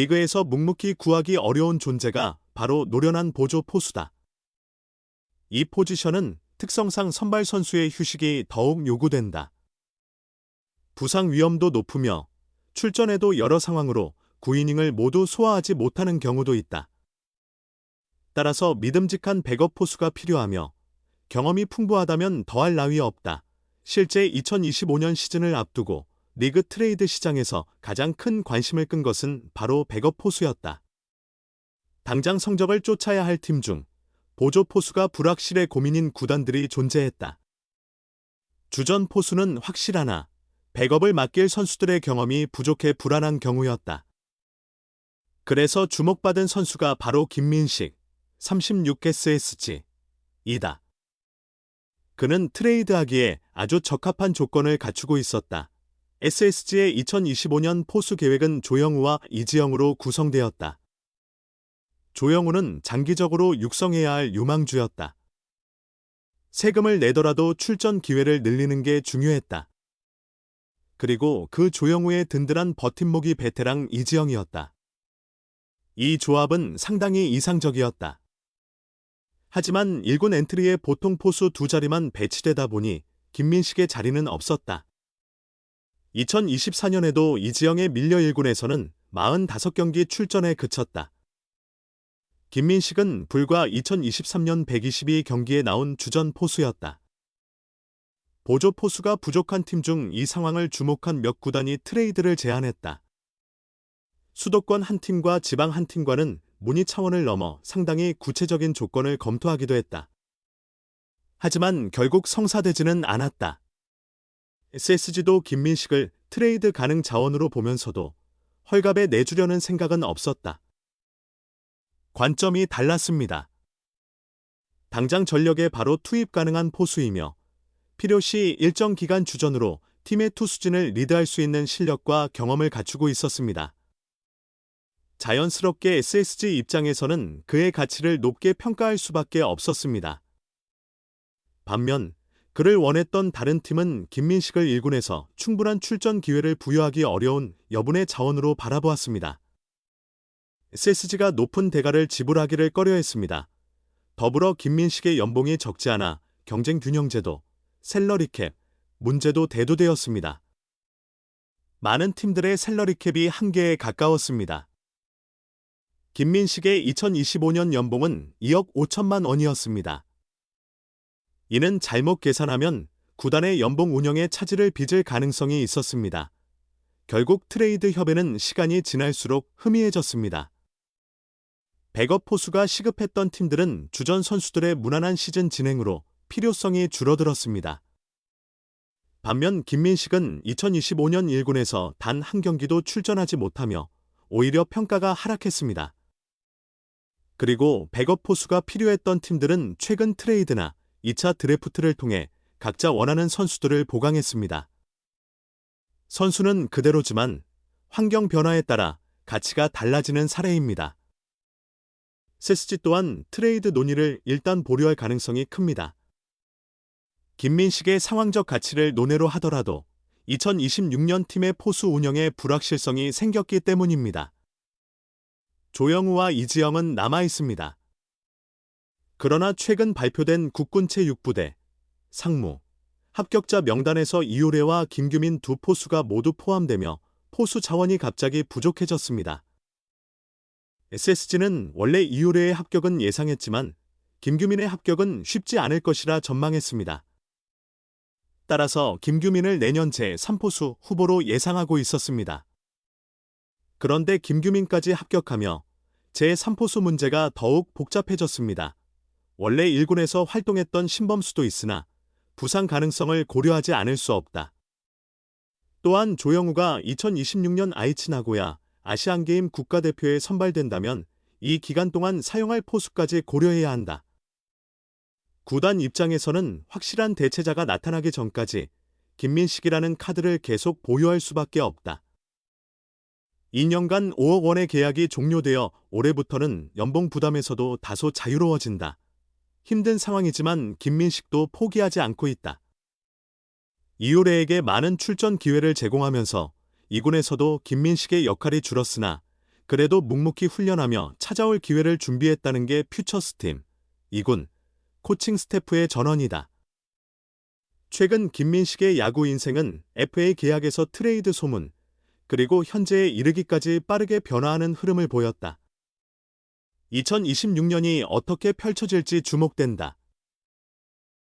리그에서 묵묵히 구하기 어려운 존재가 바로 노련한 보조 포수다. 이 포지션은 특성상 선발 선수의 휴식이 더욱 요구된다. 부상 위험도 높으며 출전에도 여러 상황으로 9이닝을 모두 소화하지 못하는 경우도 있다. 따라서 믿음직한 백업 포수가 필요하며 경험이 풍부하다면 더할 나위 없다. 실제 2025년 시즌을 앞두고 리그 트레이드 시장에서 가장 큰 관심을 끈 것은 바로 백업 포수였다. 당장 성적을 쫓아야 할 팀 중 보조 포수가 불확실해 고민인 구단들이 존재했다. 주전 포수는 확실하나 백업을 맡길 선수들의 경험이 부족해 불안한 경우였다. 그래서 주목받은 선수가 바로 김민식, 36SSG 이다. 그는 트레이드하기에 아주 적합한 조건을 갖추고 있었다. SSG의 2025년 포수 계획은 조영우와 이지영으로 구성되었다. 조영우는 장기적으로 육성해야 할 유망주였다. 세금을 내더라도 출전 기회를 늘리는 게 중요했다. 그리고 그 조영우의 든든한 버팀목이 베테랑 이지영이었다. 이 조합은 상당히 이상적이었다. 하지만 1군 엔트리에 보통 포수 2자리만 배치되다 보니 김민식의 자리는 없었다. 2024년에도 이지영에 밀려 1군에서는 45경기 출전에 그쳤다. 김민식은 불과 2023년 122경기에 나온 주전 포수였다. 보조 포수가 부족한 팀 중 이 상황을 주목한 몇 구단이 트레이드를 제안했다. 수도권 한 팀과 지방 한 팀과는 문의 차원을 넘어 상당히 구체적인 조건을 검토하기도 했다. 하지만 결국 성사되지는 않았다. SSG도 김민식을 트레이드 가능 자원으로 보면서도 헐값에 내주려는 생각은 없었다. 관점이 달랐습니다. 당장 전력에 바로 투입 가능한 포수이며 필요시 일정 기간 주전으로 팀의 투수진을 리드할 수 있는 실력과 경험을 갖추고 있었습니다. 자연스럽게 SSG 입장에서는 그의 가치를 높게 평가할 수밖에 없었습니다. 반면 그를 원했던 다른 팀은 김민식을 1군에서 충분한 출전 기회를 부여하기 어려운 여분의 자원으로 바라보았습니다. SSG가 높은 대가를 지불하기를 꺼려했습니다. 더불어 김민식의 연봉이 적지 않아 경쟁 균형제도, 샐러리캡, 문제도 대두되었습니다. 많은 팀들의 샐러리캡이 한계에 가까웠습니다. 김민식의 2025년 연봉은 2억 5천만 원이었습니다. 이는 잘못 계산하면 구단의 연봉 운영에 차질을 빚을 가능성이 있었습니다. 결국 트레이드 협의는 시간이 지날수록 흐미해졌습니다. 백업 포수가 시급했던 팀들은 주전 선수들의 무난한 시즌 진행으로 필요성이 줄어들었습니다. 반면 김민식은 2025년 1군에서 단 한 경기도 출전하지 못하며 오히려 평가가 하락했습니다. 그리고 백업 포수가 필요했던 팀들은 최근 트레이드나 2차 드래프트를 통해 각자 원하는 선수들을 보강했습니다. 선수는 그대로지만 환경 변화에 따라 가치가 달라지는 사례입니다. SSG 또한 트레이드 논의를 일단 보류할 가능성이 큽니다. 김민식의 상황적 가치를 논외로 하더라도 2026년 팀의 포수 운영에 불확실성이 생겼기 때문입니다. 조영우와 이지영은 남아있습니다. 그러나 최근 발표된 국군 제6부대, 상무, 합격자 명단에서 이효래와 김규민 두 포수가 모두 포함되며 포수 자원이 갑자기 부족해졌습니다. SSG는 원래 이효래의 합격은 예상했지만 김규민의 합격은 쉽지 않을 것이라 전망했습니다. 따라서 김규민을 내년 제3포수 후보로 예상하고 있었습니다. 그런데 김규민까지 합격하며 제3포수 문제가 더욱 복잡해졌습니다. 원래 1군에서 활동했던 신범수도 있으나 부상 가능성을 고려하지 않을 수 없다. 또한 조영우가 2026년 아이치 나고야 아시안게임 국가대표에 선발된다면 이 기간 동안 사용할 포수까지 고려해야 한다. 구단 입장에서는 확실한 대체자가 나타나기 전까지 김민식이라는 카드를 계속 보유할 수밖에 없다. 2년간 5억 원의 계약이 종료되어 올해부터는 연봉 부담에서도 다소 자유로워진다. 힘든 상황이지만 김민식도 포기하지 않고 있다. 이효래에게 많은 출전 기회를 제공하면서 2군에서도 김민식의 역할이 줄었으나 그래도 묵묵히 훈련하며 찾아올 기회를 준비했다는 게 퓨처스팀, 이군, 코칭 스태프의 전언이다. 최근 김민식의 야구 인생은 FA 계약에서 트레이드 소문, 그리고 현재에 이르기까지 빠르게 변화하는 흐름을 보였다. 2026년이 어떻게 펼쳐질지 주목된다.